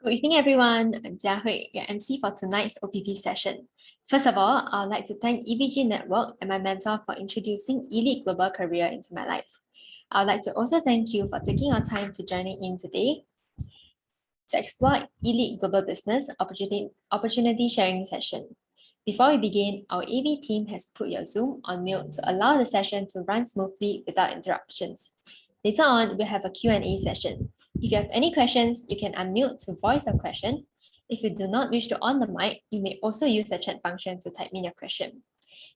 Good evening, everyone. I'm Jia Hui, your MC for tonight's OPP session. First of all, I'd like to thank EVG Network and my mentor for introducing Elite Global Career into my life. I'd like to also thank you for taking your time to joining in today to explore Elite Global Business opportunity sharing session. Before we begin, our AV team has put your Zoom on mute to allow the session to run smoothly without interruptions. Later on, we'll have a Q&A session. If you have any questions, you can unmute to voice your question. If you do not wish to on the mic, you may also use the chat function to type in your question.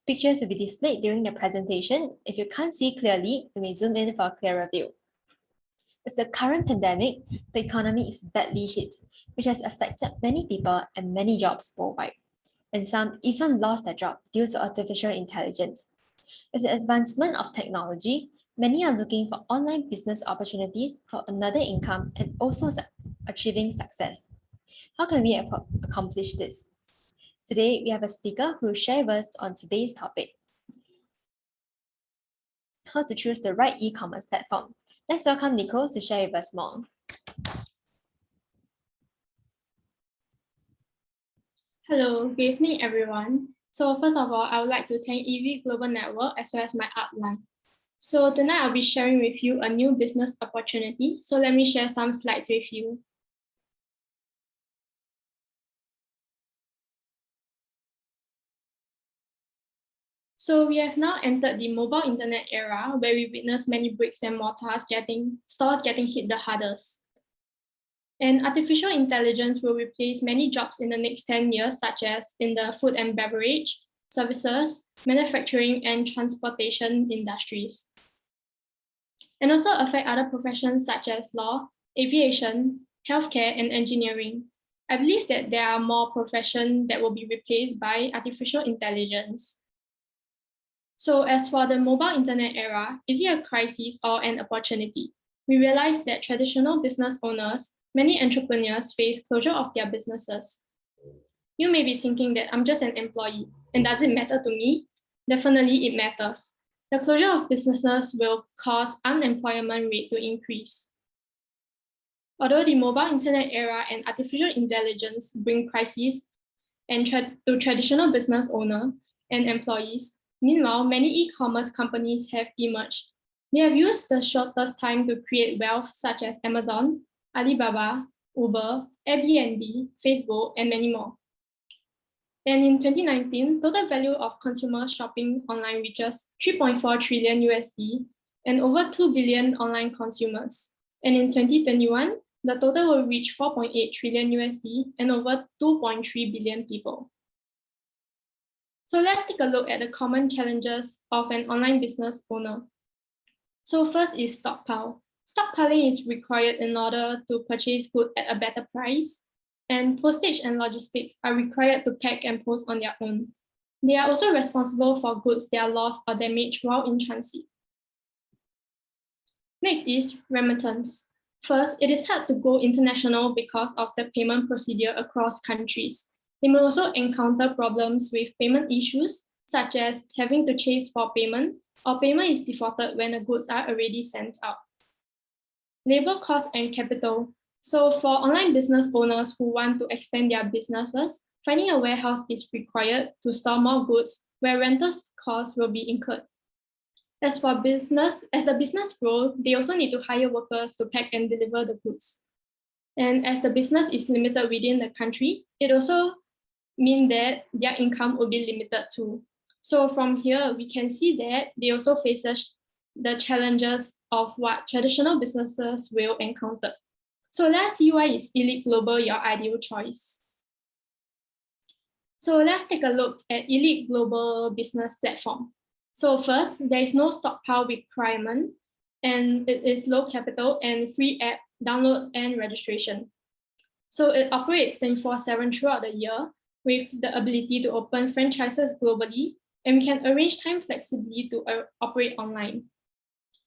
Pictures will be displayed during the presentation. If you can't see clearly, you may zoom in for a clearer view. With the current pandemic, the economy is badly hit, which has affected many people and many jobs worldwide. And some even lost their job due to artificial intelligence. With the advancement of technology, many are looking for online business opportunities for another income and also achieving success. How can we accomplish this? Today, we have a speaker who will share with us on today's topic, how to choose the right e-commerce platform. Let's welcome Nicole to share with us more. Hello, good evening, everyone. So first of all, I would like to thank EV Global Network as well as my upline. So tonight I'll be sharing with you a new business opportunity. So let me share some slides with you. So we have now entered the mobile internet era where we witness many bricks and mortars stores getting hit the hardest. And artificial intelligence will replace many jobs in the next 10 years, such as in the food and beverage, services, manufacturing, and transportation industries. And also affect other professions such as law, aviation, healthcare, and engineering. I believe that there are more professions that will be replaced by artificial intelligence. So as for the mobile internet era, is it a crisis or an opportunity? We realize that traditional business owners, many entrepreneurs face closure of their businesses. You may be thinking that I'm just an employee, and does it matter to me? Definitely it matters. The closure of businesses will cause unemployment rate to increase. Although the mobile internet era and artificial intelligence bring crises to traditional business owners and employees, meanwhile, many e-commerce companies have emerged. They have used the shortest time to create wealth, such as Amazon, Alibaba, Uber, Airbnb, Facebook, and many more. And in 2019, total value of consumer shopping online reaches 3.4 trillion USD and over 2 billion online consumers. And in 2021, the total will reach 4.8 trillion USD and over 2.3 billion people. So let's take a look at the common challenges of an online business owner. So first is stockpile. Stockpiling is required in order to purchase goods at a better price, and postage and logistics are required to pack and post on their own. They are also responsible for goods that are lost or damaged while in transit. Next is remittance. First, it is hard to go international because of the payment procedure across countries. They may also encounter problems with payment issues, such as having to chase for payment, or payment is defaulted when the goods are already sent out. Labor cost and capital. So for online business owners who want to expand their businesses, finding a warehouse is required to store more goods where rental costs will be incurred. As the business grows, they also need to hire workers to pack and deliver the goods. And as the business is limited within the country, it also means that their income will be limited too. So from here, we can see that they also face the challenges of what traditional businesses will encounter. So let's see why is Elite Global your ideal choice. So let's take a look at Elite Global Business Platform. So first, there is no stockpile requirement, and it is low capital and free app download and registration. So it operates 24/7 throughout the year with the ability to open franchises globally, and we can arrange time flexibly to operate online.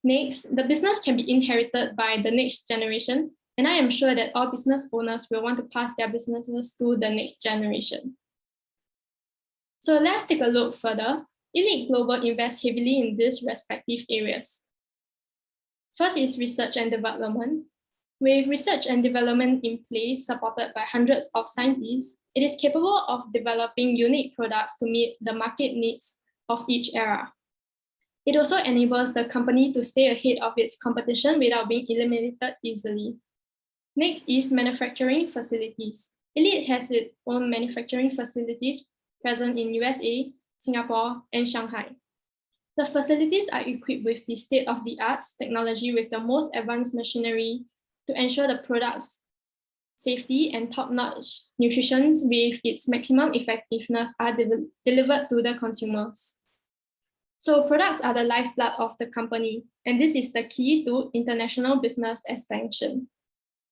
Next, the business can be inherited by the next generation, and I am sure that all business owners will want to pass their businesses to the next generation. So let's take a look further. Elite Global invests heavily in these respective areas. First is research and development. With research and development in place supported by hundreds of scientists, it is capable of developing unique products to meet the market needs of each era. It also enables the company to stay ahead of its competition without being eliminated easily. Next is manufacturing facilities. Elite has its own manufacturing facilities present in USA, Singapore, and Shanghai. The facilities are equipped with the state-of-the-art technology with the most advanced machinery to ensure the product's safety and top-notch nutrition with its maximum effectiveness are delivered to the consumers. So products are the lifeblood of the company, and this is the key to international business expansion.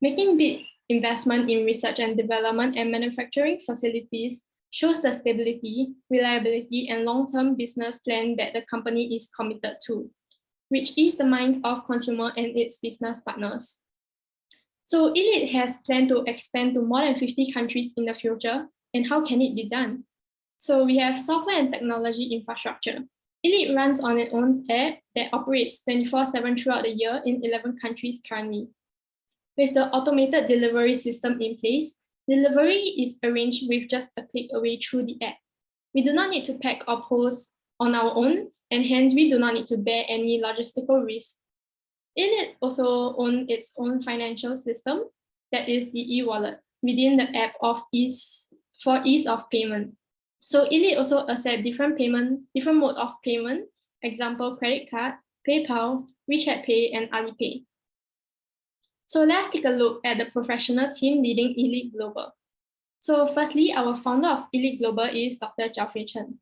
Making big investment in research and development and manufacturing facilities shows the stability, reliability, and long-term business plan that the company is committed to, which is the minds of consumer and its business partners. So Elite has planned to expand to more than 50 countries in the future, and how can it be done? So we have software and technology infrastructure. Elite runs on its own app that operates 24/7 throughout the year in 11 countries currently. With the automated delivery system in place, delivery is arranged with just a click away through the app. We do not need to pack or post on our own, and hence we do not need to bear any logistical risk. Elite also owns its own financial system, that is the e-wallet, within the app for ease of payment. So Elite also accepts different mode of payment, example credit card, PayPal, WeChat Pay, and Alipay. So let's take a look at the professional team leading Elite Global. So firstly, our founder of Elite Global is Dr. Jiafei Chen.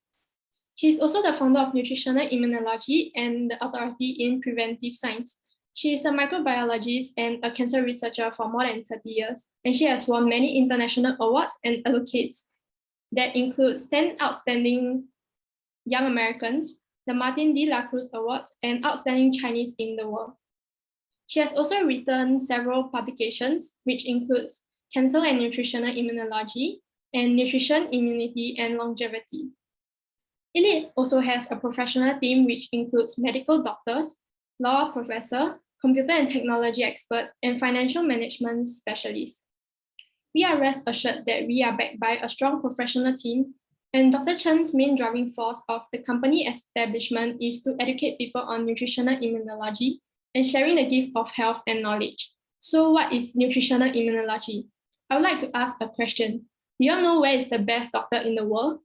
She is also the founder of Nutritional Immunology and the authority in preventive science. She is a microbiologist and a cancer researcher for more than 30 years, and she has won many international awards and accolades that includes 10 Outstanding Young Americans, the Martin D. La Cruz Awards, and Outstanding Chinese in the World. She has also written several publications, which includes Cancer and Nutritional Immunology, and Nutrition, Immunity, and Longevity. Elite also has a professional team which includes medical doctors, law professor, computer and technology expert, and financial management specialist. We are rest assured that we are backed by a strong professional team, and Dr. Chen's main driving force of the company establishment is to educate people on nutritional immunology and sharing the gift of health and knowledge. So what is nutritional immunology? I would like to ask a question. Do you all know where is the best doctor in the world?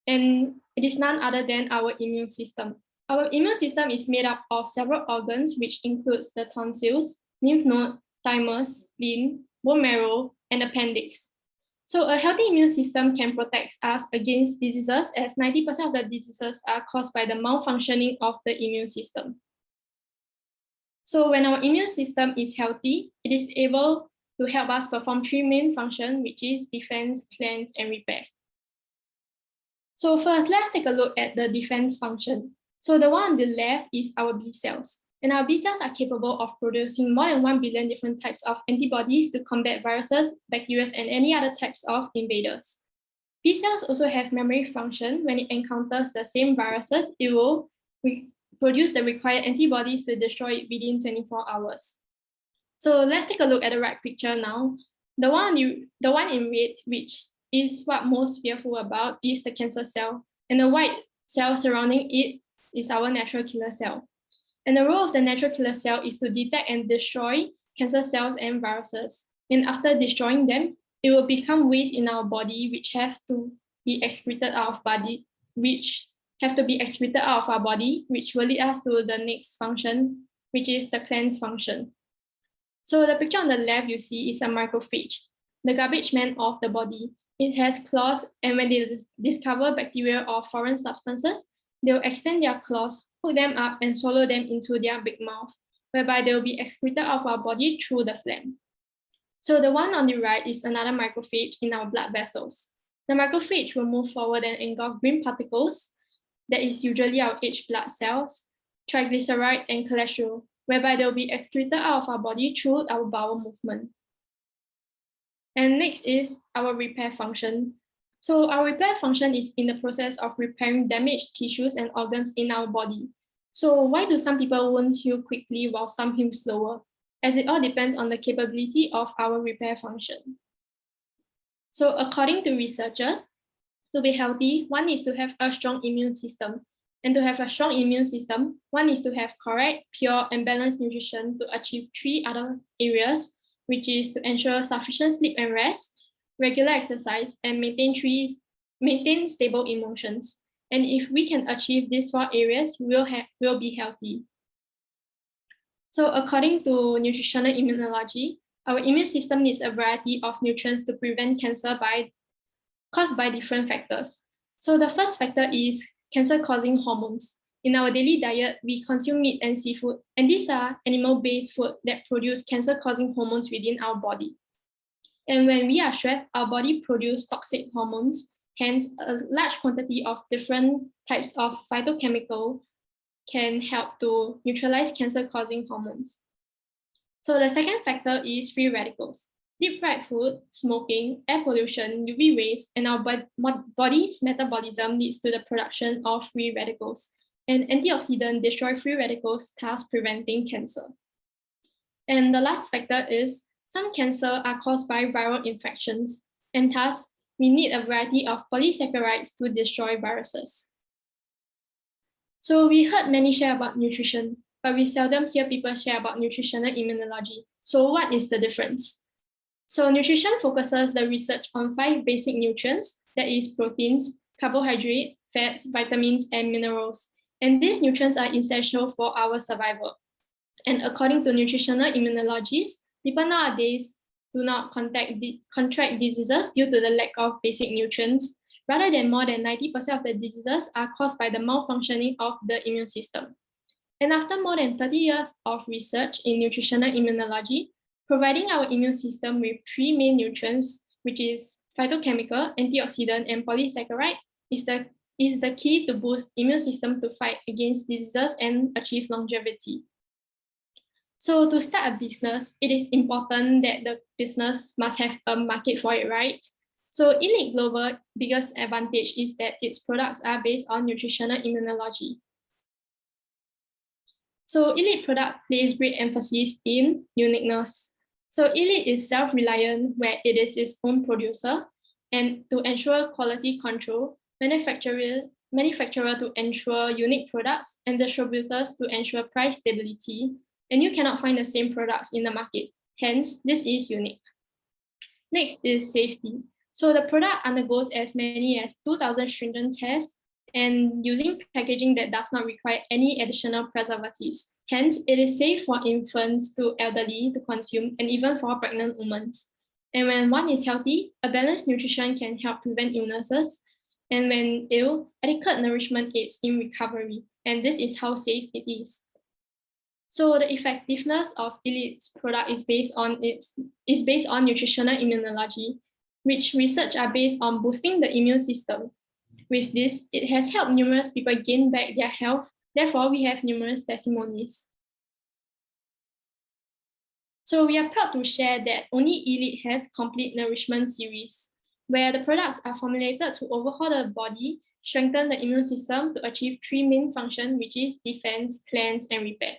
And it is none other than our immune system. Our immune system is made up of several organs, which includes the tonsils, lymph node, thymus, spleen, bone marrow, and appendix. So a healthy immune system can protect us against diseases, as 90% of the diseases are caused by the malfunctioning of the immune system. So when our immune system is healthy, it is able to help us perform three main functions, which is defense, cleanse, and repair. So first, let's take a look at the defense function. So the one on the left is our B cells. And our B cells are capable of producing more than 1 billion different types of antibodies to combat viruses, bacteria, and any other types of invaders. B cells also have memory function. When it encounters the same viruses, it will produce the required antibodies to destroy it within 24 hours. So let's take a look at the right picture now. The one in red, which is what most fearful about, is the cancer cell. And the white cell surrounding it is our natural killer cell. And the role of the natural killer cell is to detect and destroy cancer cells and viruses. And after destroying them, it will become waste in our body, which have to be excreted out of our body, which will lead us to the next function, which is the cleanse function. So the picture on the left you see is a macrophage, the garbage man of the body. It has claws, and when they discover bacteria or foreign substances, they will extend their claws, hook them up, and swallow them into their big mouth, whereby they will be excreted out of our body through the phlegm. So the one on the right is another macrophage in our blood vessels. The macrophage will move forward and engulf green particles, that is usually our aged blood cells, triglyceride, and cholesterol, whereby they will be excreted out of our body through our bowel movement. And next is our repair function. So our repair function is in the process of repairing damaged tissues and organs in our body. So why do some people wounds heal quickly while some heal slower? as it all depends on the capability of our repair function. So according to researchers, to be healthy, one needs to have a strong immune system. And to have a strong immune system, one needs to have correct, pure, and balanced nutrition to achieve 3 other areas, which is to ensure sufficient sleep and rest, regular exercise, and maintain stable emotions. And if we can achieve these 4 areas, we'll be healthy. So according to nutritional immunology, our immune system needs a variety of nutrients to prevent cancer caused by different factors. So the first factor is cancer-causing hormones. In our daily diet, we consume meat and seafood, and these are animal-based food that produce cancer-causing hormones within our body. And when we are stressed, our body produces toxic hormones. Hence, a large quantity of different types of phytochemical can help to neutralize cancer-causing hormones. So the second factor is free radicals. Deep fried food, smoking, air pollution, UV rays, and our body's metabolism leads to the production of free radicals. And antioxidants destroy free radicals, thus preventing cancer. And the last factor is some cancer are caused by viral infections, and thus we need a variety of polysaccharides to destroy viruses. So we heard many share about nutrition, but we seldom hear people share about nutritional immunology. So what is the difference? So nutrition focuses the research on 5 basic nutrients, that is proteins, carbohydrate, fats, vitamins, and minerals. And these nutrients are essential for our survival. And according to nutritional immunologists, people nowadays do not contract diseases due to the lack of basic nutrients. Rather than more than 90% of the diseases are caused by the malfunctioning of the immune system. And after more than 30 years of research in nutritional immunology, providing our immune system with 3 main nutrients, which is phytochemical, antioxidant, and polysaccharide, is the key to boost immune system to fight against diseases and achieve longevity. So to start a business, it is important that the business must have a market for it, right? So Elite Global's biggest advantage is that its products are based on nutritional immunology. So Elite product places great emphasis in uniqueness. So Elite is self-reliant where it is its own producer, and to ensure quality control, manufacturer to ensure unique products, and distributors to ensure price stability. And you cannot find the same products in the market. Hence, this is unique. Next is safety. So the product undergoes as many as 2,000 stringent tests and using packaging that does not require any additional preservatives. Hence, it is safe for infants to elderly to consume and even for pregnant women. And when one is healthy, a balanced nutrition can help prevent illnesses. And when ill, adequate nourishment aids in recovery. And this is how safe it is. So the effectiveness of Elite's product is based on nutritional immunology, which research are based on boosting the immune system. With this, it has helped numerous people gain back their health. Therefore, we have numerous testimonies. So we are proud to share that only Elite has complete nourishment series, where the products are formulated to overhaul the body, strengthen the immune system to achieve 3 main functions, which is defense, cleanse, and repair.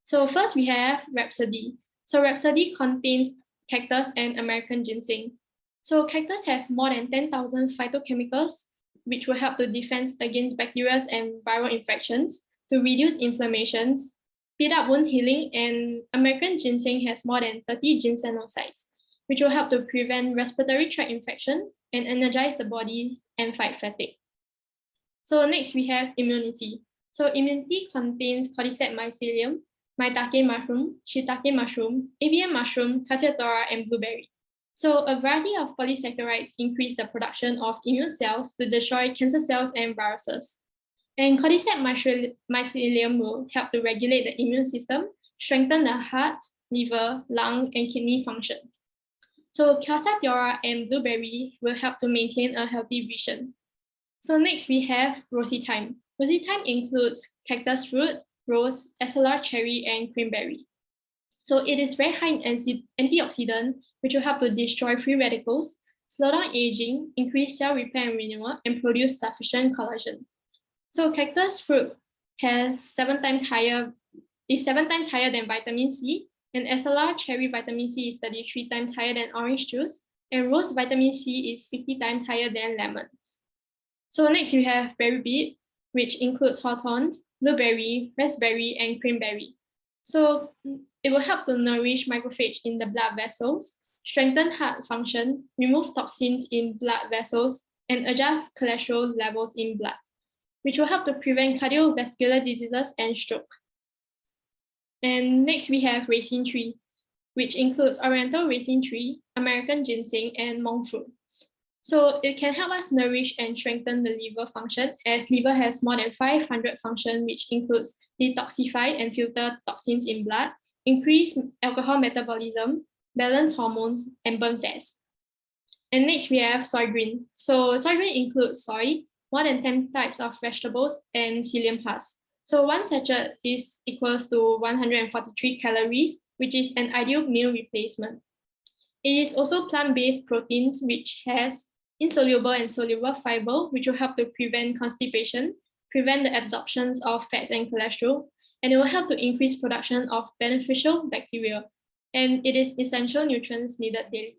So first we have Rhapsody. So Rhapsody contains cactus and American ginseng. So cactus have more than 10,000 phytochemicals, which will help to defend against bacteria and viral infections, to reduce inflammations, speed up wound healing, and American ginseng has more than 30 ginsenosides, which will help to prevent respiratory tract infection and energize the body and fight fatigue. So next we have immunity. So immunity contains cordyceps mycelium, maitake mushroom, shiitake mushroom, avian mushroom, cassiopea, and blueberry. So a variety of polysaccharides increase the production of immune cells to destroy cancer cells and viruses. And cordyceps mycelium will help to regulate the immune system, strengthen the heart, liver, lung, and kidney function. So cassiopea and blueberry will help to maintain a healthy vision. So next we have rosy thyme. Rosy thyme includes cactus fruit, rose, SLR cherry, and cranberry. So it is very high in antioxidant, which will help to destroy free radicals, slow down aging, increase cell repair and renewal, and produce sufficient collagen. So cactus fruit is 7 times higher than vitamin C, and SLR cherry vitamin C is 33 times higher than orange juice, and rose vitamin C is 50 times higher than lemon. So next we have berry beet, which includes hawthorns, blueberry, raspberry, and cranberry. So it will help to nourish macrophage in the blood vessels, strengthen heart function, remove toxins in blood vessels, and adjust cholesterol levels in blood, which will help to prevent cardiovascular diseases and stroke. And next we have raisin tree, which includes oriental raisin tree, American ginseng, and monk fruit. So it can help us nourish and strengthen the liver function, as liver has more than 500 functions, which includes detoxify and filter toxins in blood, increase alcohol metabolism, balance hormones, and burn fats. And next we have soy green. So soy green includes soy, more than 10 types of vegetables, and psyllium husk. So one sachet is equals to 143 calories, which is an ideal meal replacement. It is also plant-based proteins, which has insoluble and soluble fiber, which will help to prevent constipation, prevent the absorption of fats and cholesterol, and it will help to increase production of beneficial bacteria. And it is essential nutrients needed daily.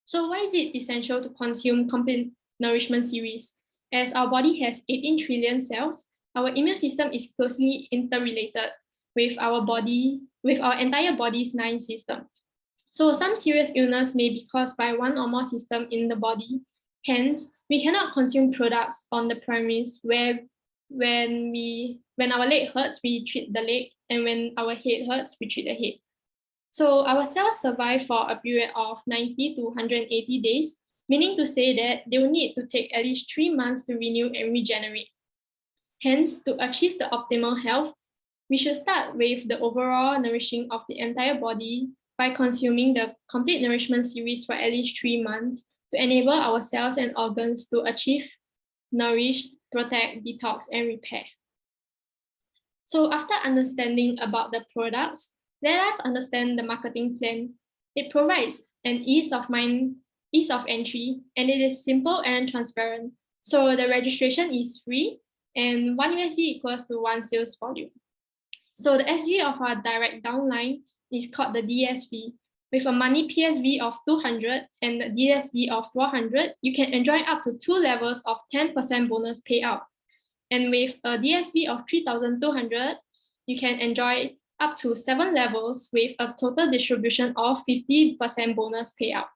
So why is it essential to consume complete nourishment series? As our body has 18 trillion cells, our immune system is closely interrelated with our entire body's 9 systems. So some serious illness may be caused by one or more systems in the body. Hence, we cannot consume products on the premise where when our leg hurts, we treat the leg, and when our head hurts, we treat the head. So our cells survive for a period of 90 to 180 days, meaning to say that they will need to take at least 3 months to renew and regenerate. Hence, to achieve the optimal health, we should start with the overall nourishing of the entire body by consuming the complete nourishment series for at least 3 months to enable our cells and organs to achieve, nourish, protect, detox, and repair. So after understanding about the products, let us understand the marketing plan. It provides an ease of entry, and it is simple and transparent. So the registration is free, and $1 equals to 1 sales volume. So the SV of our direct downline is called the DSV. With a money PSV of 200 and the DSV of 400, you can enjoy up to 2 levels of 10% bonus payout. And with a DSV of 3,200, you can enjoy up to 7 levels with a total distribution of 50% bonus payout.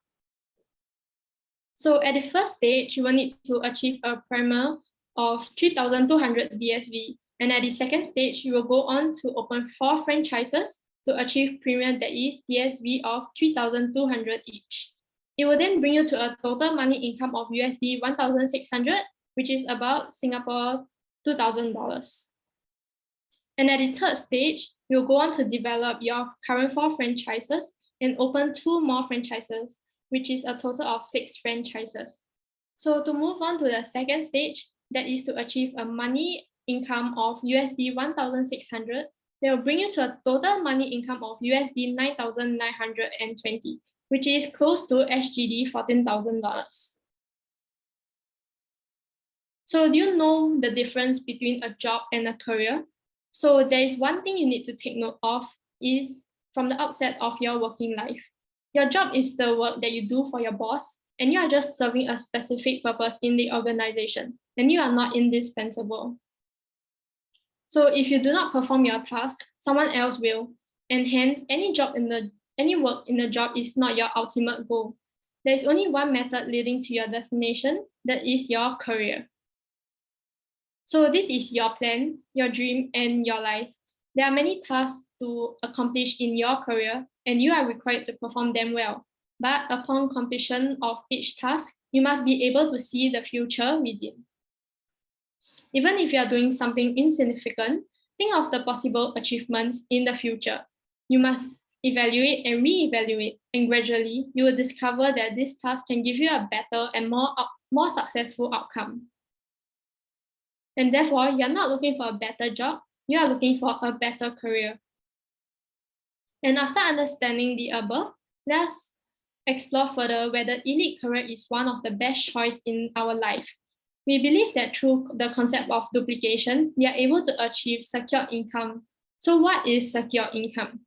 So at the first stage, you will need to achieve a primer of 3,200 DSV. And at the second stage, you will go on to open 4 franchises to achieve premium that is DSV of 3,200 each. It will then bring you to a total money income of USD 1,600, which is about Singapore $2,000. And at the third stage, you'll go on to develop your current 4 franchises and open 2 more franchises, which is a total of 6 franchises. So to move on to the second stage, that is to achieve a money income of USD 1,600, they will bring you to a total money income of USD 9,920, which is close to SGD $14,000. So do you know the difference between a job and a career? So there is one thing you need to take note of is from the outset of your working life. Your job is the work that you do for your boss, and you are just serving a specific purpose in the organization, and you are not indispensable. So if you do not perform your task, someone else will, and hence any work in the job is not your ultimate goal. There is only one method leading to your destination, that is your career. So this is your plan, your dream, and your life. There are many tasks to accomplish in your career, and you are required to perform them well. But upon completion of each task, you must be able to see the future within. Even if you are doing something insignificant, think of the possible achievements in the future. You must evaluate and reevaluate, and gradually you will discover that this task can give you a better and more successful outcome. And therefore, you're not looking for a better job, you are looking for a better career. And after understanding the above, let's explore further whether elite career is one of the best choices in our life. We believe that through the concept of duplication, we are able to achieve secure income. So what is secure income?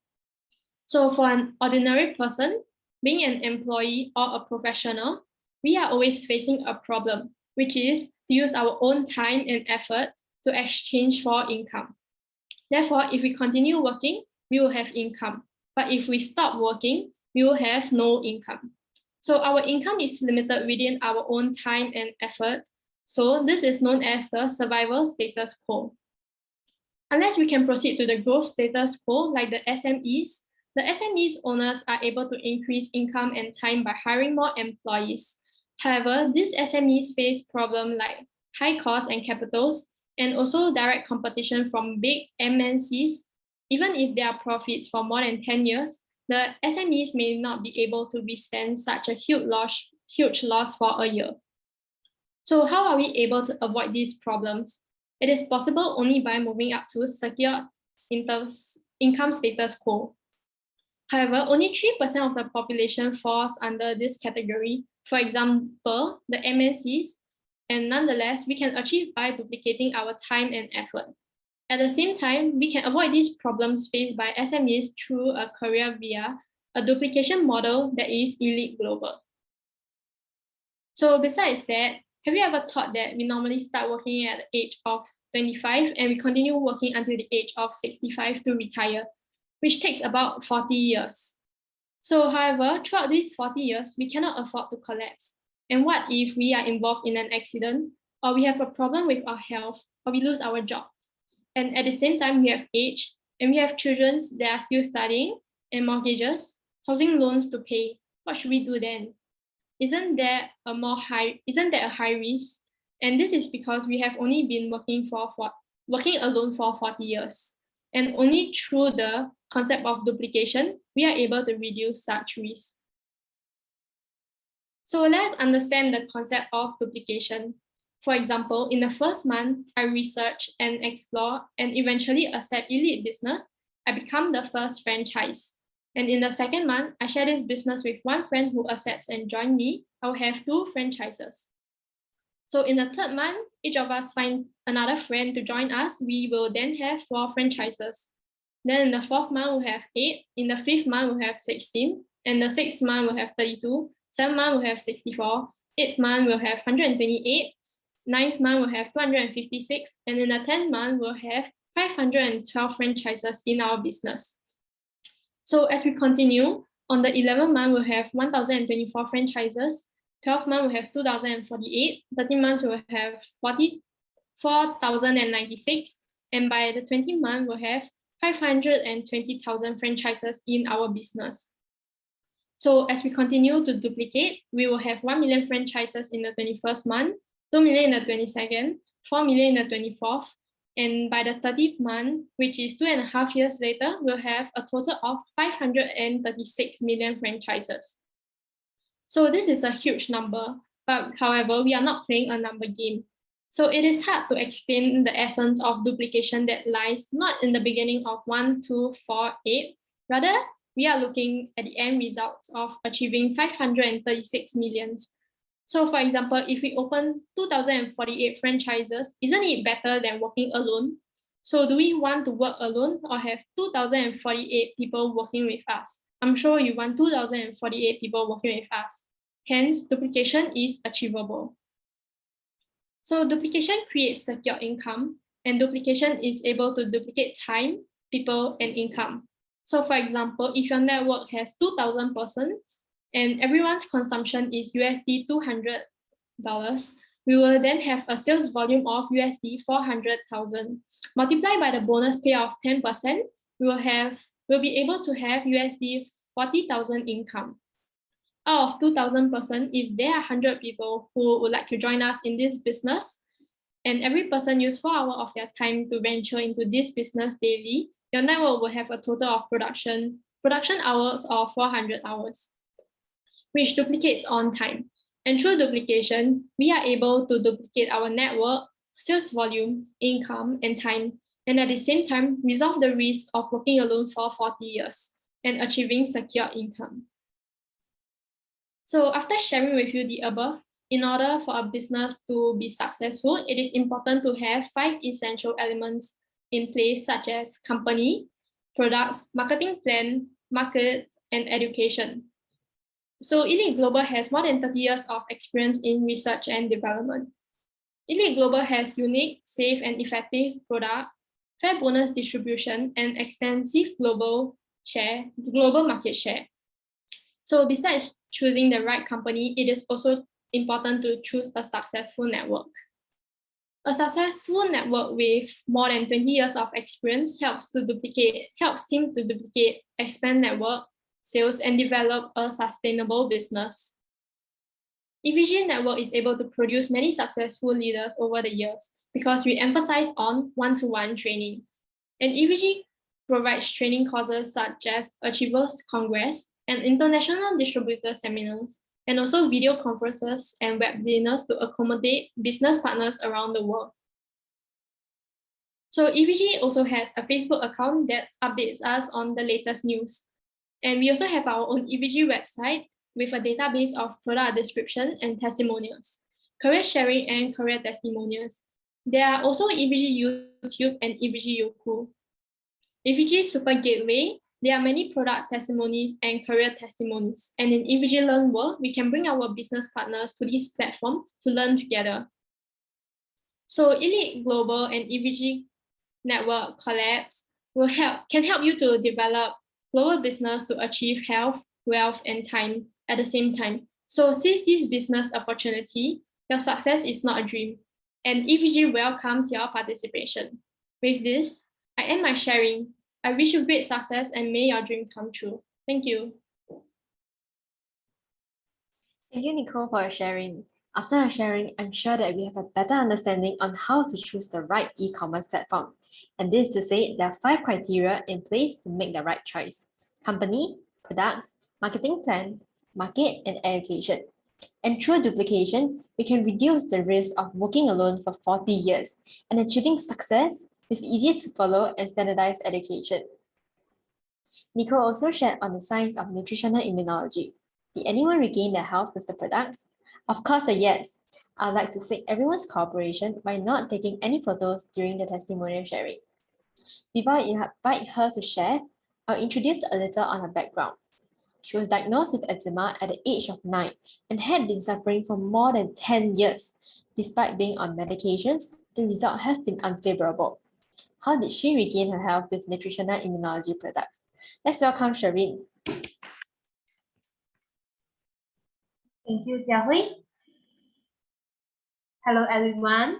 So for an ordinary person, being an employee or a professional, we are always facing a problem, which is to use our own time and effort to exchange for income. Therefore, if we continue working, we will have income. But if we stop working, we will have no income. So our income is limited within our own time and effort. So this is known as the survival status quo. Unless we can proceed to the growth status quo, like the SMEs owners are able to increase income and time by hiring more employees. However, these SMEs face problems like high costs and capitals, and also direct competition from big MNCs. Even if there are profits for more than 10 years, the SMEs may not be able to withstand such a huge loss for a year. So how are we able to avoid these problems? It is possible only by moving up to secure income status quo. However, only 3% of the population falls under this category. For example, the MNCs, and nonetheless, we can achieve by duplicating our time and effort. At the same time, we can avoid these problems faced by SMEs through a career via a duplication model that is Elite Global. So besides that, have you ever thought that we normally start working at the age of 25 and we continue working until the age of 65 to retire, which takes about 40 years. So however, throughout these 40 years, we cannot afford to collapse. And what if we are involved in an accident, or we have a problem with our health, or we lose our jobs? And at the same time, we have age, and we have children that are still studying, and mortgages, housing loans to pay. What should we do then? Isn't that a high risk? And this is because we have only been working alone for 40 years. And only through the concept of duplication, we are able to reduce such risk. So let's understand the concept of duplication. For example, in the first month, I research and explore and eventually accept Elite Business. I become the first franchise. And in the second month, I share this business with one friend who accepts and joins me. I will have 2 franchises. So in the third month, each of us find another friend to join us. We will then have 4 franchises. Then in the fourth month, we'll have 8. In the fifth month, we'll have 16. And the sixth month, we'll have 32. Seventh month, we'll have 64. Eighth month, we'll have 128. Ninth month, we'll have 256. And in the 10th month, we'll have 512 franchises in our business. So as we continue, on the 11th month, we'll have 1,024 franchises. 12th month, we'll have 2,048. 13th month, we'll have 4,096. And by the 20th month, we'll have 520,000 franchises in our business. So as we continue to duplicate, we will have 1 million franchises in the 21st month, 2 million in the 22nd, 4 million in the 24th, and by the 30th month, which is 2.5 years later, we'll have a total of 536 million franchises. So this is a huge number, but however, we are not playing a number game. So it is hard to explain the essence of duplication that lies not in the beginning of 1, 2, 4, 8. Rather, we are looking at the end results of achieving 536 millions. So for example, if we open 2,048 franchises, isn't it better than working alone? So do we want to work alone or have 2,048 people working with us? I'm sure you want 2,048 people working with us. Hence, duplication is achievable. So duplication creates secure income, and duplication is able to duplicate time, people, and income. So for example, if your network has 2,000 persons, and everyone's consumption is $200, we will then have a sales volume of $400,000. Multiplied by the bonus pay of 10%, we'll be able to have $40,000 income. Out of 2,000 persons, if there are 100 people who would like to join us in this business, and every person use 4 hours of their time to venture into this business daily, your network will have a total of production hours of 400 hours. Which duplicates on time. And through duplication, we are able to duplicate our network, sales volume, income, and time, and at the same time, resolve the risk of working alone for 40 years and achieving secure income. So after sharing with you the above, in order for a business to be successful, it is important to have 5 essential elements in place, such as company, products, marketing plan, market, and education. So Elite Global has more than 30 years of experience in research and development. Elite Global has unique, safe, and effective product, fair bonus distribution, and extensive global market share. So besides choosing the right company, it is also important to choose a successful network. A successful network with more than 20 years of experience helps team to duplicate, expand network, sales, and develop a sustainable business. EVG Network is able to produce many successful leaders over the years because we emphasize on one-to-one training. And EVG provides training courses such as Achievers Congress and International Distributor Seminars, and also video conferences and webinars to accommodate business partners around the world. So EVG also has a Facebook account that updates us on the latest news. And we also have our own EVG website with a database of product description and testimonials, career sharing and career testimonials. There are also EVG YouTube and EVG Youku. EVG Super Gateway, there are many product testimonies and career testimonies. And in EVG Learn World, we can bring our business partners to this platform to learn together. So Elite Global and EVG Network collabs can help you to develop global business to achieve health, wealth, and time at the same time. So seize this business opportunity. Your success is not a dream, and EVG welcomes your participation. With this, I end my sharing. I wish you great success and may your dream come true. Thank you. Thank you, Nicole, for your sharing. After your sharing, I'm sure that we have a better understanding on how to choose the right e-commerce platform. And this is to say there are 5 criteria in place to make the right choice: company, products, marketing plan, market, and education. And through duplication, we can reduce the risk of working alone for 40 years and achieving success with easy to follow and standardized education. Nicole also shared on the science of nutritional immunology. Did anyone regain their health with the products? Of course, a yes. I'd like to seek everyone's cooperation by not taking any photos during the testimonial sharing. Before I invite her to share, I'll introduce a little on her background. She was diagnosed with eczema at the age of 9 and had been suffering for more than 10 years. Despite being on medications, the results have been unfavorable. How did she regain her health with nutritional immunology products? Let's welcome Shireen. Thank you, Jiahui. Hello, everyone.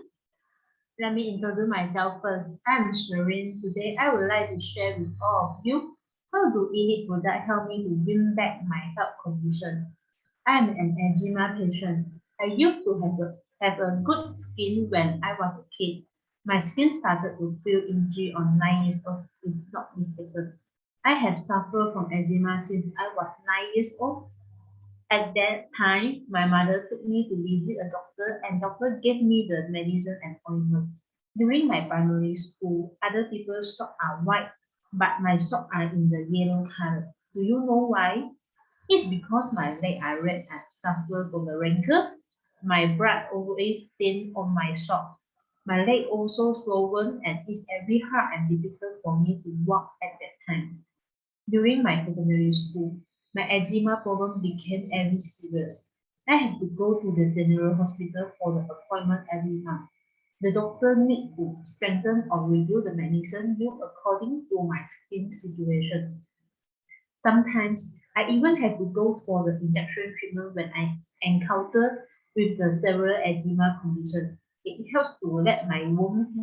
Let me introduce myself first. I'm Shireen. Today, I would like to share with all of you how do Elite products help me to win back my health condition. I'm an eczema patient. I used to have a good skin when I was a kid. My skin started to feel itchy on 9 years old, if not mistaken. I have suffered from eczema since I was 9 years old. At that time, my mother took me to visit a doctor and doctor gave me the medicine and ointment. During my primary school, other people's socks are white, but my socks are in the yellow color. Do you know why? It's because my legs are red and suffer from the wrinkle. My blood always stains on my socks. My leg also swollen and it's very hard and difficult for me to walk at that time. During my secondary school, my eczema problem became very serious. I had to go to the general hospital for the appointment every month. The doctor needs to strengthen or reduce the medicine used according to my skin situation. Sometimes I even had to go for the injection treatment when I encounter with the several eczema conditions. It helps to let my wound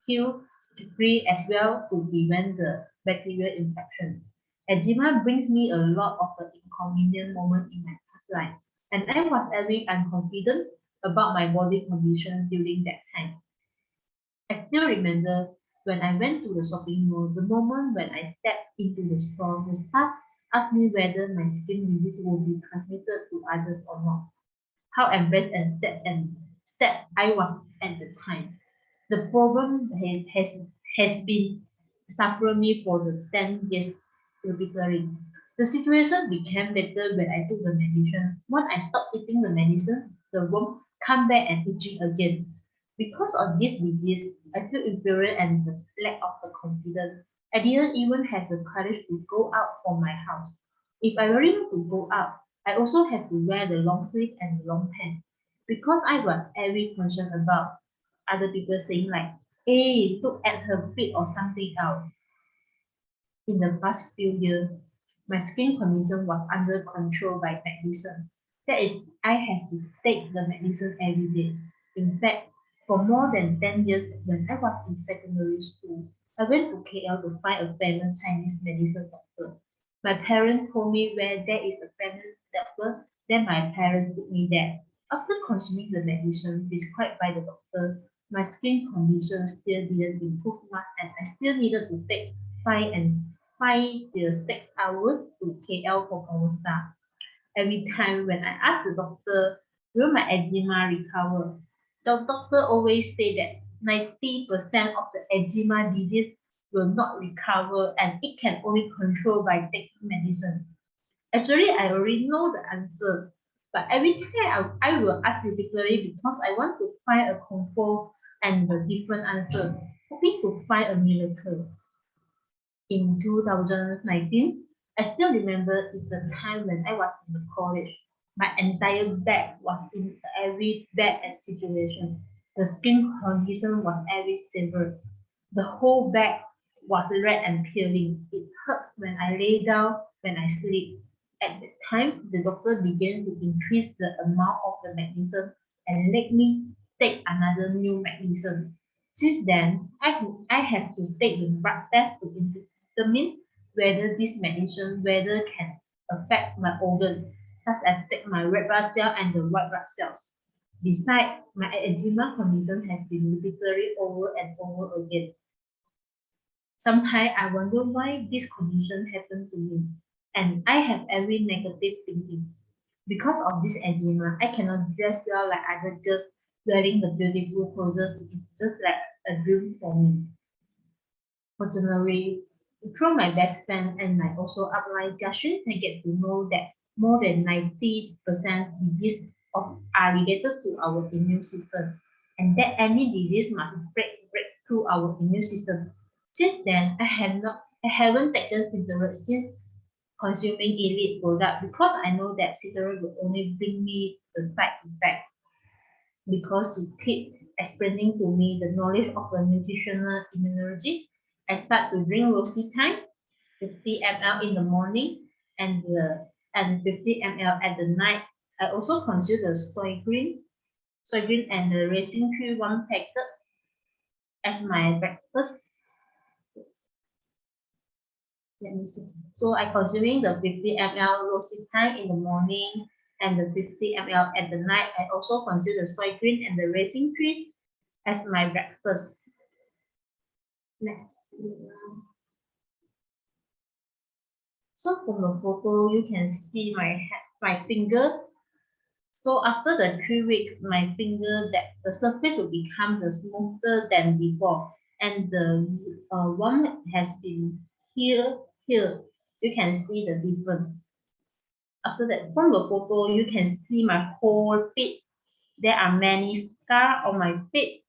heal quickly as well to prevent the bacterial infection. Eczema brings me a lot of the inconvenient moments in my past life, and I was very unconfident about my body condition during that time. I still remember when I went to the shopping mall, the moment when I stepped into the store, the staff asked me whether my skin disease would be transmitted to others or not. How embarrassed and sad I was at the time. The problem has been suffering me for the 10 years repeatedly. The situation became better when I took the medicine. When I stopped taking the medicine, the wound came back and itching again. Because of this disease, I feel inferior and the lack of the confidence. I didn't even have the courage to go out from my house. If I really want to go out, I also had to wear the long sleeve and the long pants because I was very concerned about other people saying like, hey, look at her feet or something else. In the past few years, my skin condition was under control by medicine. That is, I had to take the medicine every day. In fact, for more than 10 years when I was in secondary school, I went to KL to find a famous Chinese medicine doctor. My parents told me where there is a famous doctor, then my parents took me there. After consuming the medicine prescribed by the doctor, my skin condition still didn't improve much and I still needed to take 5 to 6 hours to KL for Power Star. Every time when I ask the doctor, will my eczema recover? The doctor always say that 90% of the eczema disease will not recover and it can only control by taking medicine. Actually, I already know the answer, but every time I will ask repeatedly because I want to find a comfort and a different answer, hoping to find a miracle. In 2019, I still remember is the time when I was in the college. My entire back was in a very bad situation. The skin condition was very severe. The whole back was red and peeling. It hurt when I lay down, when I sleep. At that time, the doctor began to increase the amount of the medicine and let me take another new medicine. Since then, I have to take the blood test to determine whether this medicine whether can affect my organ, such as take my red blood cell and the white blood cells. Besides, my eczema condition has been repeatedly over and over again. Sometimes I wonder why this condition happened to me, and I have every negative thinking. Because of this eczema, I cannot dress well like other girls wearing the beautiful clothes. It's just like a dream for me. Fortunately, through my best friend and my also upline Jiaxun, I get to know that more than 90% disease are related to our immune system, and that any disease must break through our immune system. Since then, I haven't taken steroids since consuming elite product because I know that steroid will only bring me the side effect. Because you keep explaining to me the knowledge of the nutritional immunology, I start to drink rosy time, 50 ml in the morning and 50 ml at the night. I also consume the soy green and the racing tree one packet as my breakfast. Let me see. So I consuming the 50 ml rosy time in the morning and the 50 ml at the night. I also consume the soy green and the racing tree as my breakfast. Next. So from the photo, you can see my finger. So after the 3 weeks, my finger that the surface will become the smoother than before, and the one has been here. You can see the difference. After that, from the photo, you can see my whole feet. There are many scars on my feet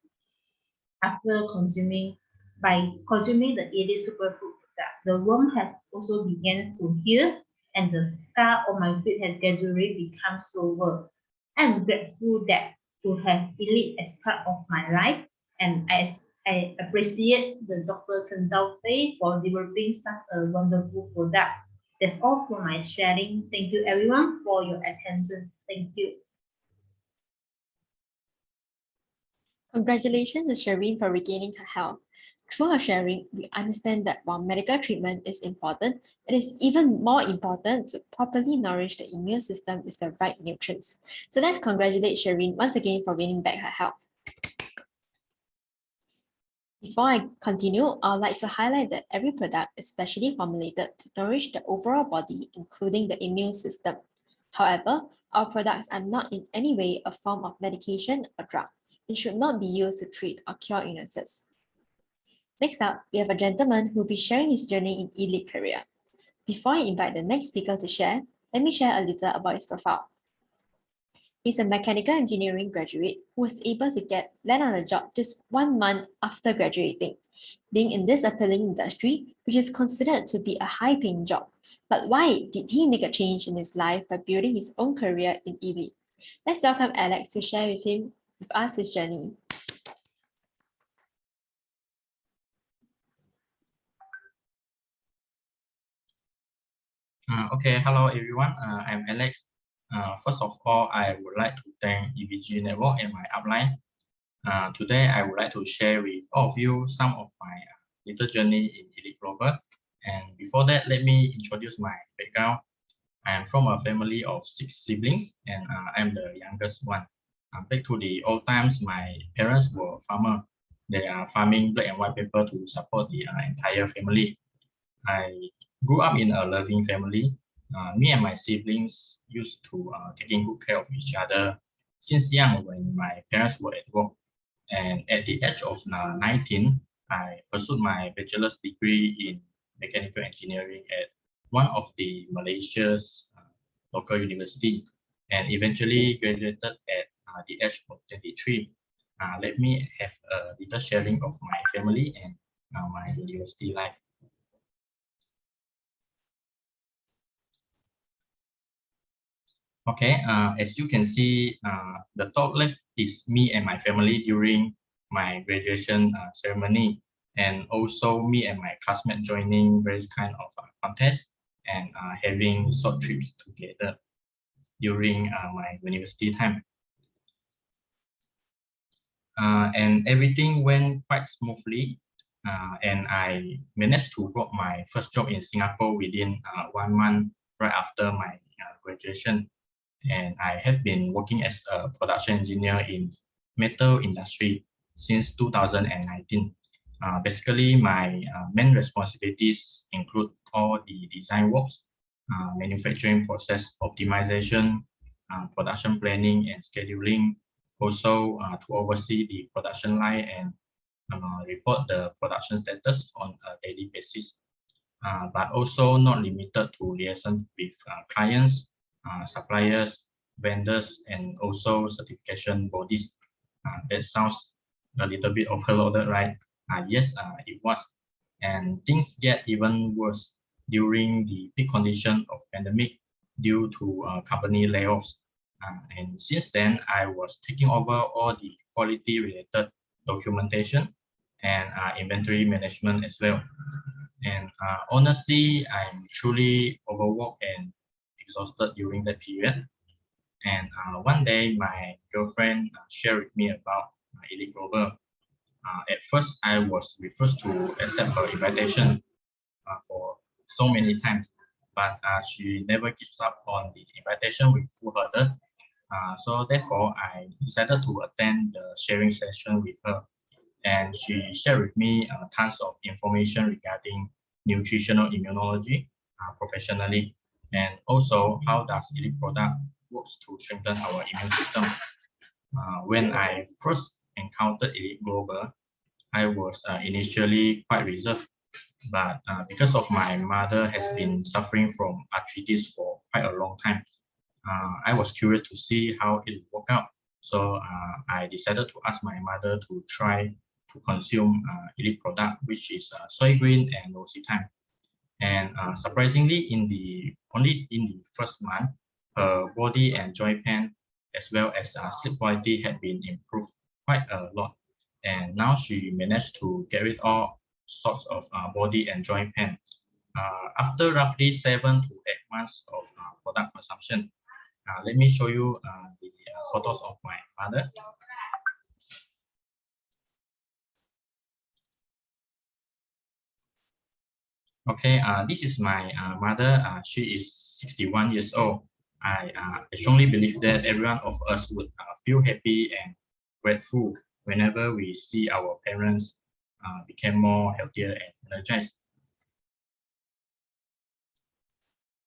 after consuming the Elite Superfood product. The worm has also begun to heal and the scar on my feet has gradually become slower. I'm grateful that to have Elite as part of my life and I appreciate the Dr. Chen Zhao Fei for developing such a wonderful product. That's all for my sharing. Thank you everyone for your attention. Thank you. Congratulations to Shireen for regaining her health. Through her sharing, we understand that while medical treatment is important, it is even more important to properly nourish the immune system with the right nutrients. So let's congratulate Shireen once again for winning back her health. Before I continue, I would like to highlight that every product is specially formulated to nourish the overall body, including the immune system. However, our products are not in any way a form of medication or drug. It should not be used to treat or cure illnesses. Next up, we have a gentleman who will be sharing his journey in Elite career. Before I invite the next speaker to share, let me share a little about his profile. He's a mechanical engineering graduate who was able to land on the job just 1 month after graduating. being in this appealing industry, which is considered to be a high-paying job. But why did he make a change in his life by building his own career in EV? Let's welcome Alex to share with us his journey. Okay, hello everyone. I'm Alex. First of all, I would like to thank EVG Network and my upline. Today, I would like to share with all of you some of my little journey in Elite Global. And before that, let me introduce my background. I am from a family of 6 siblings, and I'm the youngest one. Back to the old times, my parents were farmers. They are farming black and white paper to support the entire family. I grew up in a loving family. Me and my siblings used to taking good care of each other since young when my parents were at work. And at the age of 19, I pursued my bachelor's degree in mechanical engineering at one of the Malaysia's local university, and eventually graduated at the age of 23. Let me have a little sharing of my family and my university life. Okay, as you can see, the top left is me and my family during my graduation ceremony, and also me and my classmates joining various kind of contests and having short trips together during my university time. And everything went quite smoothly, and I managed to get my first job in Singapore within 1 month right after my graduation. And I have been working as a production engineer in metal industry since 2019. Basically, my main responsibilities include all the design works, manufacturing process optimization, production planning and scheduling, also to oversee the production line and report the production status on a daily basis, but also not limited to liaison with clients, suppliers, vendors, and also certification bodies. That sounds a little bit overloaded, right? Yes, it was. And things get even worse during the peak condition of pandemic due to company layoffs. And since then, I was taking over all the quality related documentation and inventory management as well. And honestly, I'm truly overworked and exhausted during that period. And one day, my girlfriend shared with me about Elite Global. At first, I was refused to accept her invitation for so many times, but she never gives up on the invitation with full-hearted. So therefore, I decided to attend the sharing session with her, and she shared with me tons of information regarding nutritional immunology professionally, and also how does Elite product works to strengthen our immune system. When I first encountered Elite Global, I was initially quite reserved, but because of my mother has been suffering from arthritis for quite a long time, I was curious to see how it would work out. So I decided to ask my mother to try to consume Elite product, which is soy green and Rositime. And surprisingly, only in the first month, her body and joint pain as well as sleep quality had been improved quite a lot. And now she managed to get rid of all sorts of body and joint pain. After roughly 7 to 8 months of product consumption, let me show you the photos of my mother. Okay, this is my mother. She is 61 years old. I strongly believe that every one of us would feel happy and grateful whenever we see our parents become more healthier and energized.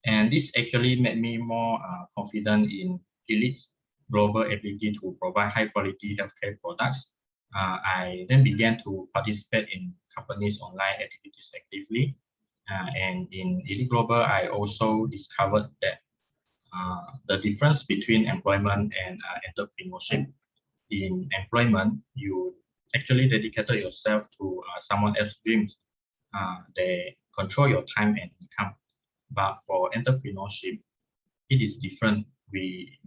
And this actually made me more confident in Elite's global ability to provide high quality healthcare products. I then began to participate in companies' online activities actively. And in Elite Global, I also discovered that the difference between employment and entrepreneurship. In employment, you actually dedicated yourself to someone else's dreams. They control your time and income. But for entrepreneurship, it is different. We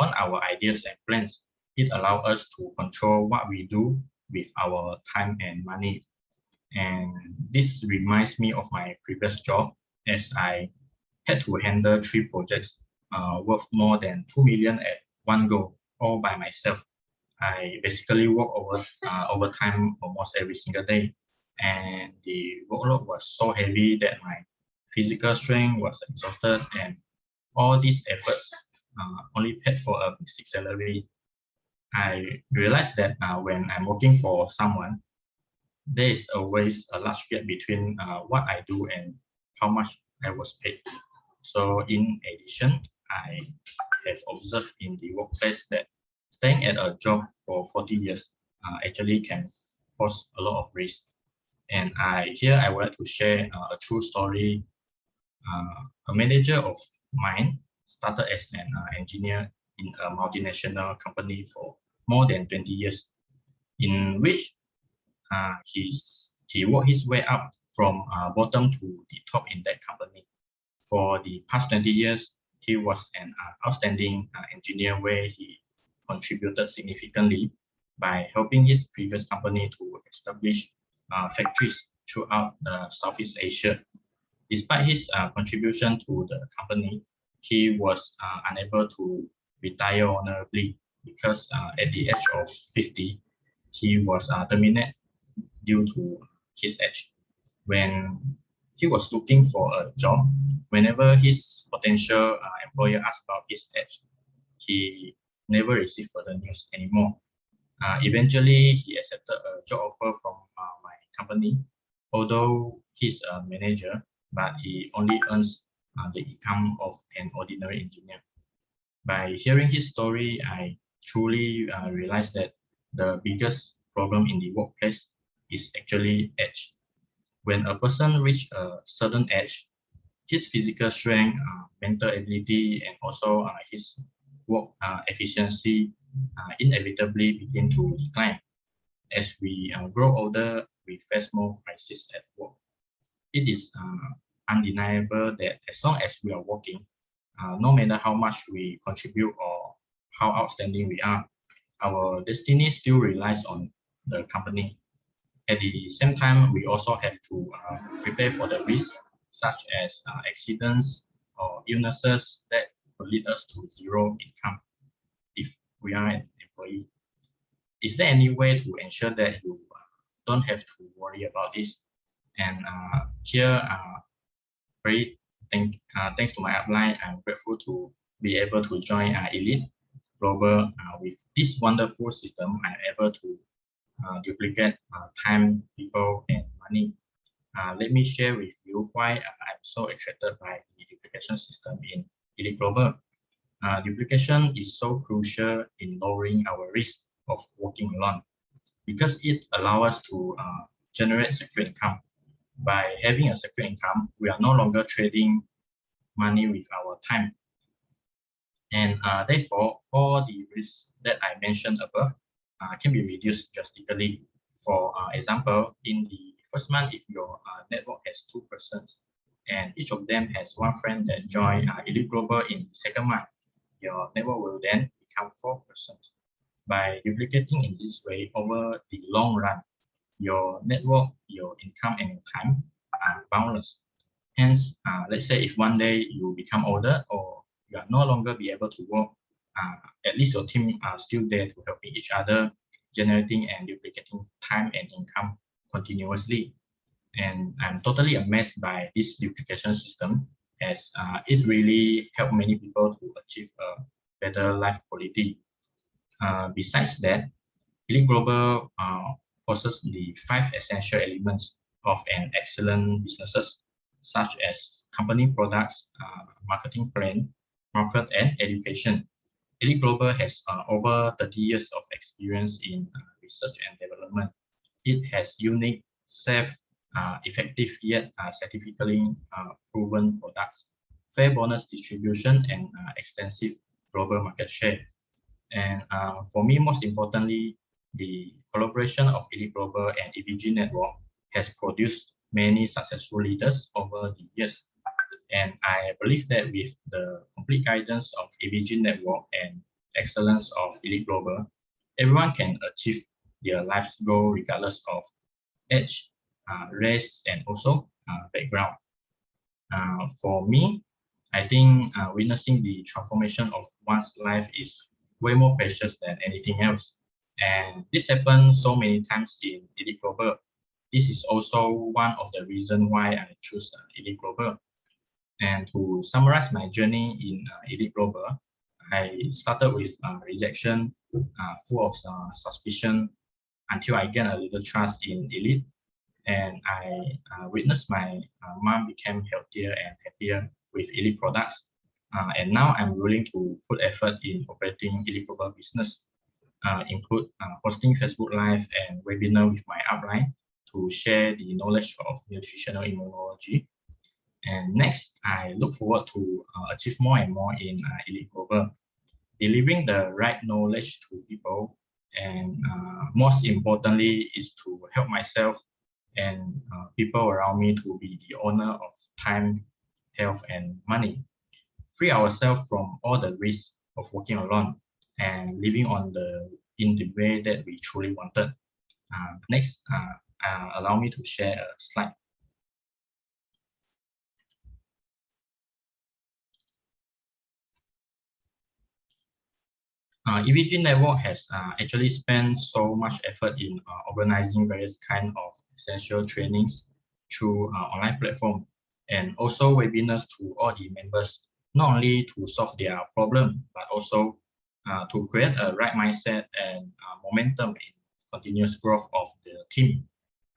own our ideas and plans. It allows us to control what we do with our time and money. And this reminds me of my previous job, as I had to handle 3 projects worth more than 2 million at one go, all by myself. I basically work overtime almost every single day, and the workload was so heavy that my physical strength was exhausted, and all these efforts only paid for a basic salary. I realized that when I'm working for someone, there is always a large gap between what I do and how much I was paid. So in addition, I have observed in the workplace that staying at a job for 40 years actually can pose a lot of risk. And here I would like to share a true story. A manager of mine started as an engineer in a multinational company for more than 20 years, in which he worked his way up from bottom to the top in that company. For the past 20 years, he was an outstanding engineer where he contributed significantly by helping his previous company to establish factories throughout Southeast Asia. Despite his contribution to the company, he was unable to retire honorably because at the age of 50, he was terminated due to his age. When he was looking for a job, whenever his potential employer asked about his age, he never received further news anymore. Eventually, he accepted a job offer from my company, although he's a manager, but he only earns the income of an ordinary engineer. By hearing his story, I truly realized that the biggest problem in the workplace is actually age. When a person reaches a certain age, his physical strength, mental ability, and also his work efficiency inevitably begin to decline. As we grow older, we face more crises at work. It is undeniable that as long as we are working, no matter how much we contribute or how outstanding we are, our destiny still relies on the company. At the same time, we also have to prepare for the risks such as accidents or illnesses that could lead us to zero income if we are an employee. Is there any way to ensure that you don't have to worry about this? And here, thanks to my upline, I'm grateful to be able to join Elite Global. With this wonderful system, I'm able to duplicate time, people, and money. Let me share with you why I'm so attracted by the duplication system in Elite Global. Duplication is so crucial in lowering our risk of working alone because it allows us to generate secure income. By having a secure income, we are no longer trading money with our time. And therefore, all the risks that I mentioned above can be reduced drastically. For example, in the first month, if your network has 2 persons and each of them has one friend that joined Elite Global in the second month, your network will then become 4 persons. By duplicating in this way over the long run, your network, your income, and your time are boundless. Hence, let's say if one day you become older or you are no longer be able to work, at least your team are still there to help each other, generating and duplicating time and income continuously. And I'm totally amazed by this duplication system, as it really helped many people to achieve a better life quality. Besides that, Elite Global possesses the 5 essential elements of an excellent businesses, such as company products, marketing plan, market, and education. Elite Global has over 30 years of experience in research and development. It has unique, safe, effective yet scientifically proven products, fair bonus distribution, and extensive global market share. And for me, most importantly, the collaboration of Elite Global and EVG Network has produced many successful leaders over the years. And I believe that with the complete guidance of EVG Network and excellence of Elite Global, everyone can achieve their life's goal regardless of age, race, and also background. For me, I think witnessing the transformation of one's life is way more precious than anything else. And this happened so many times in Elite Global. This is also one of the reasons why I choose Elite Global. And to summarize my journey in Elite Global, I started with rejection, full of suspicion, until I gained a little trust in Elite. And I witnessed my mom became healthier and happier with Elite products. And now I'm willing to put effort in operating Elite Global business, include hosting Facebook Live and webinar with my upline to share the knowledge of nutritional immunology. And next, I look forward to achieve more and more in Elite Global, delivering the right knowledge to people. And most importantly is to help myself and people around me to be the owner of time, health, and money. Free ourselves from all the risks of working alone and living in the way that we truly wanted. Next, allow me to share a slide. EVG Network has actually spent so much effort in organizing various kinds of essential trainings through online platform and also webinars to all the members, not only to solve their problem, but also to create a right mindset and momentum in continuous growth of the team.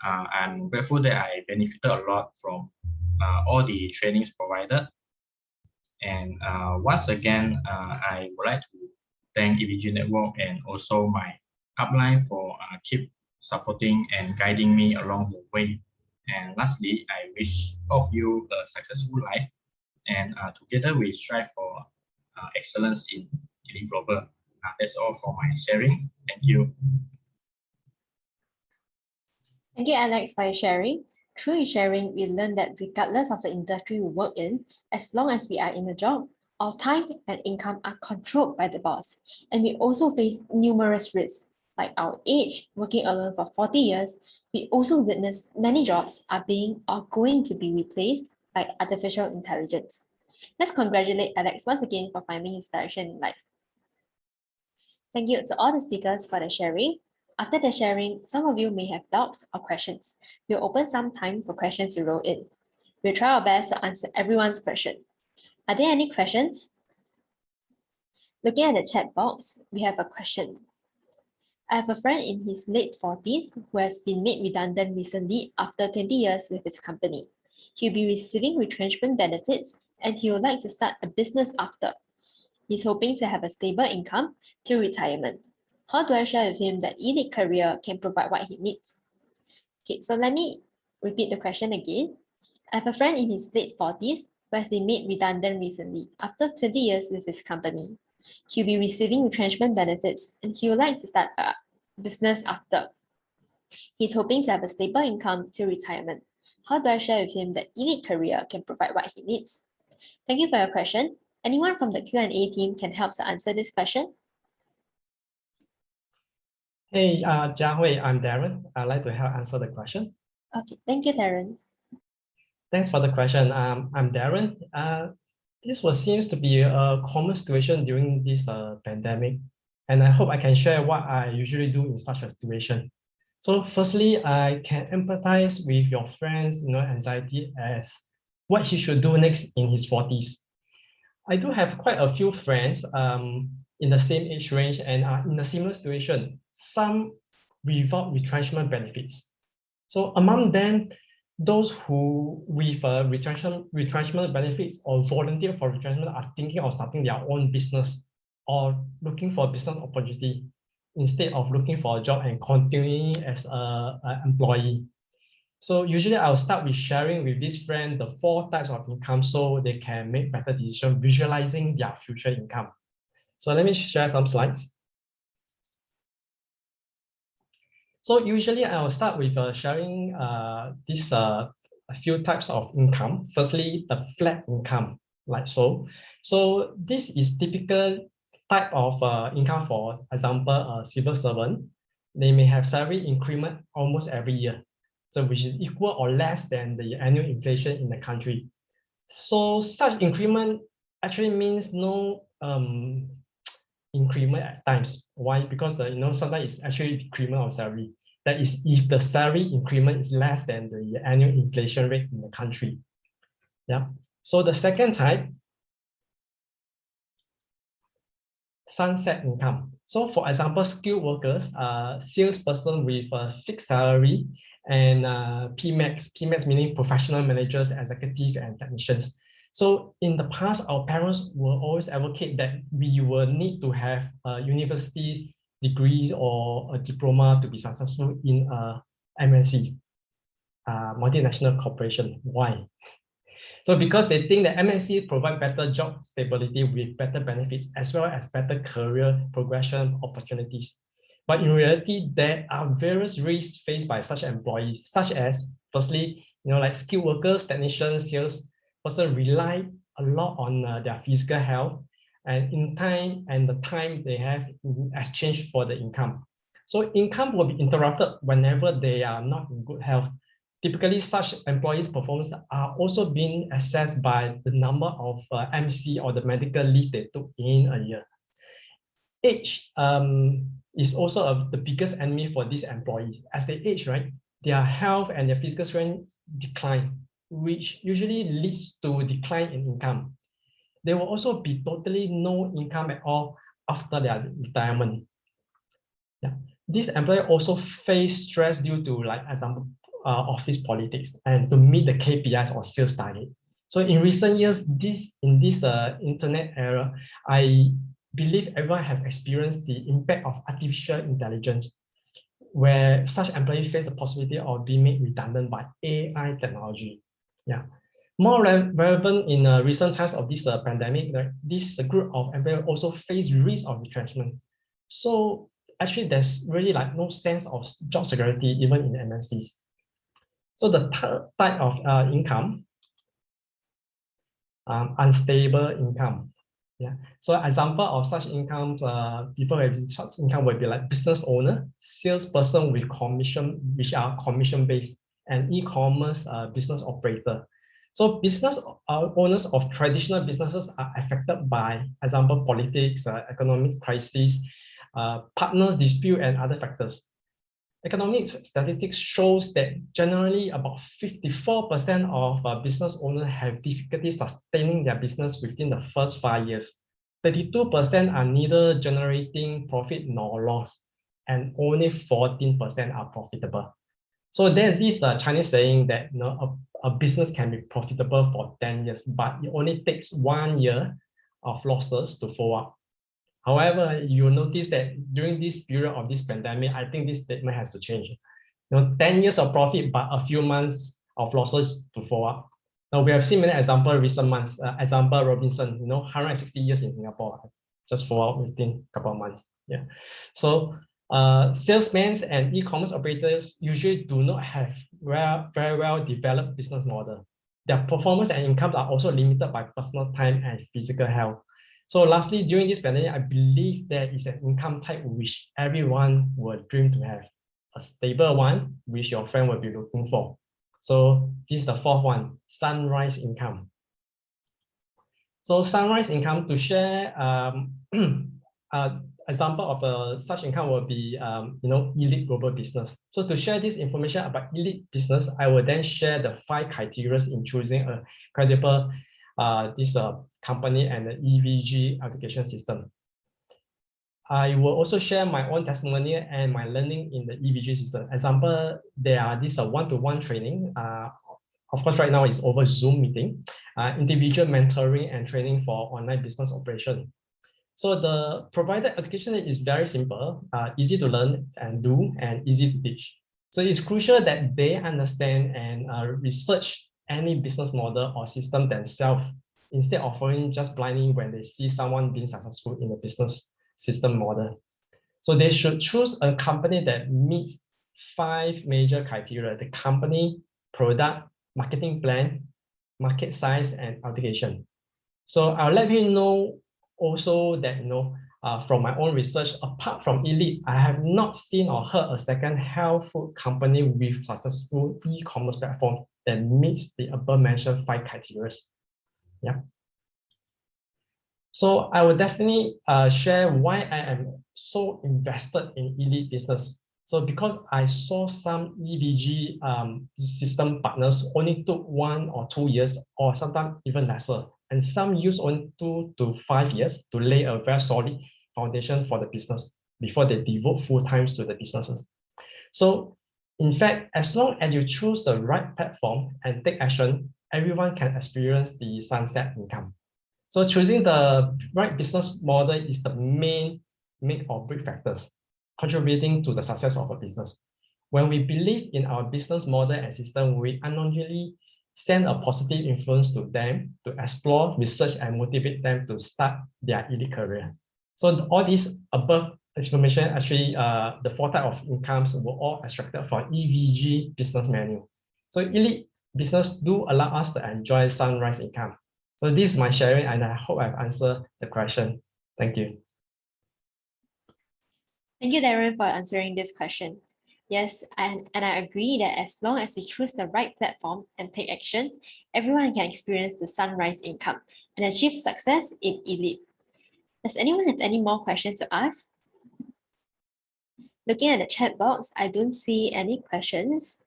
I'm grateful that I benefited a lot from all the trainings provided. And once again, I would like to thank EVG Network and also my upline for keep supporting and guiding me along the way. And lastly, I wish all of you a successful life, and together we strive for excellence in Elite Global. That's all for my sharing. Thank you. Thank you, Alex, for your sharing. Through your sharing, we learned that regardless of the industry we work in, as long as we are in a job, our time and income are controlled by the boss. And we also face numerous risks, like our age, working alone for 40 years. We also witness many jobs are being or going to be replaced by artificial intelligence. Let's congratulate Alex once again for finding his direction in life. Thank you to all the speakers for the sharing. After the sharing, some of you may have doubts or questions. We'll open some time for questions to roll in. We'll try our best to answer everyone's question. Are there any questions? Looking at the chat box, we have a question. I have a friend in his late 40s who has been made redundant recently after 20 years with his company. He'll be receiving retrenchment benefits and he would like to start a business after. He's hoping to have a stable income till retirement. How do I share with him that Elite Career can provide what he needs? Okay, so let me repeat the question again. I have a friend in his late 40s who has been made redundant recently after 20 years with his company. He'll be receiving retrenchment benefits and he would like to start a business after. He's hoping to have a stable income till retirement. How do I share with him that Elite Career can provide what he needs? Thank you for your question. Anyone from the Q&A team can help to answer this question? Hey, Jiahui, I'm Darren. I'd like to help answer the question. Okay, thank you, Darren. Thanks for the question. I'm Darren. This seems to be a common situation during this pandemic, and I hope I can share what I usually do in such a situation. So firstly, I can empathize with your friend's anxiety as what he should do next in his 40s. I do have quite a few friends in the same age range and are in a similar situation, some without retrenchment benefits. So among them, those who with retrenchment benefits or volunteer for retrenchment are thinking of starting their own business or looking for a business opportunity instead of looking for a job and continuing as an employee. So usually I'll start with sharing with this friend the 4 types of income so they can make better decisions visualizing their future income. So let me share some slides. So usually I will start with sharing this a few types of income. Firstly, the flat income, like so. So this is typical type of income. For example, a civil servant. They may have salary increment almost every year, so which is equal or less than the annual inflation in the country. So such increment actually means no increment at times. Why? Because sometimes it's actually decrement of salary. That is, if the salary increment is less than the annual inflation rate in the country. Yeah. So the second type, sunset income. So for example, skilled workers, salesperson with a fixed salary, and PMEX meaning professional managers, executive, and technicians. So in the past, our parents will always advocate that we will need to have a university degree or a diploma to be successful in a MNC, multinational corporation. Why? So because they think that MNC provide better job stability with better benefits as well as better career progression opportunities. But in reality, there are various risks faced by such employees, such as, firstly, like skilled workers, technicians, sales person rely a lot on their physical health and the time they have in exchange for the income. So income will be interrupted whenever they are not in good health. Typically, such employees' performance are also being assessed by the number of MC or the medical leave they took in a year. Age is also the biggest enemy for these employees. As they age, right, their health and their physical strength decline, which usually leads to a decline in income. There will also be totally no income at all after their retirement. Yeah. These employees also face stress due to, like, example, office politics and to meet the KPIs or sales target. So in recent years, in this internet era, I believe everyone have experienced the impact of artificial intelligence, where such employees face the possibility of being made redundant by AI technology. Yeah. More relevant in recent times of this pandemic, this group of employees also face risk of retrenchment. So actually, there's really like no sense of job security even in MNCs. So the third type of income, unstable income. Yeah. So example of such incomes, people with such income will be like business owner, salesperson with commission, which are commission based, and e-commerce business operator. So business owners of traditional businesses are affected by, example, politics, economic crisis, partners dispute, and other factors. Economic statistics shows that generally about 54% of business owners have difficulty sustaining their business within the first 5 years. 32% are neither generating profit nor loss, and only 14% are profitable. So there's this Chinese saying that a business can be profitable for 10 years, but it only takes 1 year of losses to fall up. However, you'll notice that during this period of this pandemic, I think this statement has to change. 10 years of profit, but a few months of losses to fall up. Now, we have seen many examples recent months. Example, Robinson, 160 years in Singapore, just fall out within a couple of months. Yeah. So salesmen and e-commerce operators usually do not have very well developed business model. Their performance and income are also limited by personal time and physical health. So lastly, during this pandemic, I believe there is an income type which everyone would dream to have, a stable one, which your friend will be looking for. So this is the fourth one, sunrise income. So sunrise income, to share example of such income will be Elite Global Business. So to share this information about Elite Business, I will then share the 5 criteria in choosing a credible company and the EVG application system. I will also share my own testimony and my learning in the EVG system. Example, there are this one-to-one training. Of course, right now it's over Zoom meeting, individual mentoring and training for online business operation. So the provided education is very simple, easy to learn and do, and easy to teach. So it's crucial that they understand and research any business model or system themselves, instead of following just blindly when they see someone being successful in the business system model. So they should choose a company that meets 5 major criteria: the company, product, marketing plan, market size, and application. So I'll let you know also that, from my own research, apart from Elite, I have not seen or heard a second health food company with successful e-commerce platform that meets the above mentioned 5 criteria. Yeah. So I will definitely share why I am so invested in Elite business. So because I saw some EVG system partners only took 1 or 2 years, or sometimes even lesser, and some use only 2 to 5 years to lay a very solid foundation for the business before they devote full time to the businesses. So in fact, as long as you choose the right platform and take action, everyone can experience the sunset income. So choosing the right business model is the main make or break factors contributing to the success of a business. When we believe in our business model and system, we unknowingly send a positive influence to them to explore, research, and motivate them to start their Elite career. So all these above information, actually, the 4 types of incomes were all extracted from EVG business manual. So Elite business do allow us to enjoy sunrise income. So this is my sharing, and I hope I've answered the question. Thank you. Thank you, Darren, for answering this question. Yes, and I agree that as long as we choose the right platform and take action, everyone can experience the sunrise income and achieve success in Elite. Does anyone have any more questions to ask? Looking at the chat box, I don't see any questions.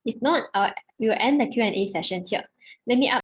If not, we will end the Q&A session here. Let me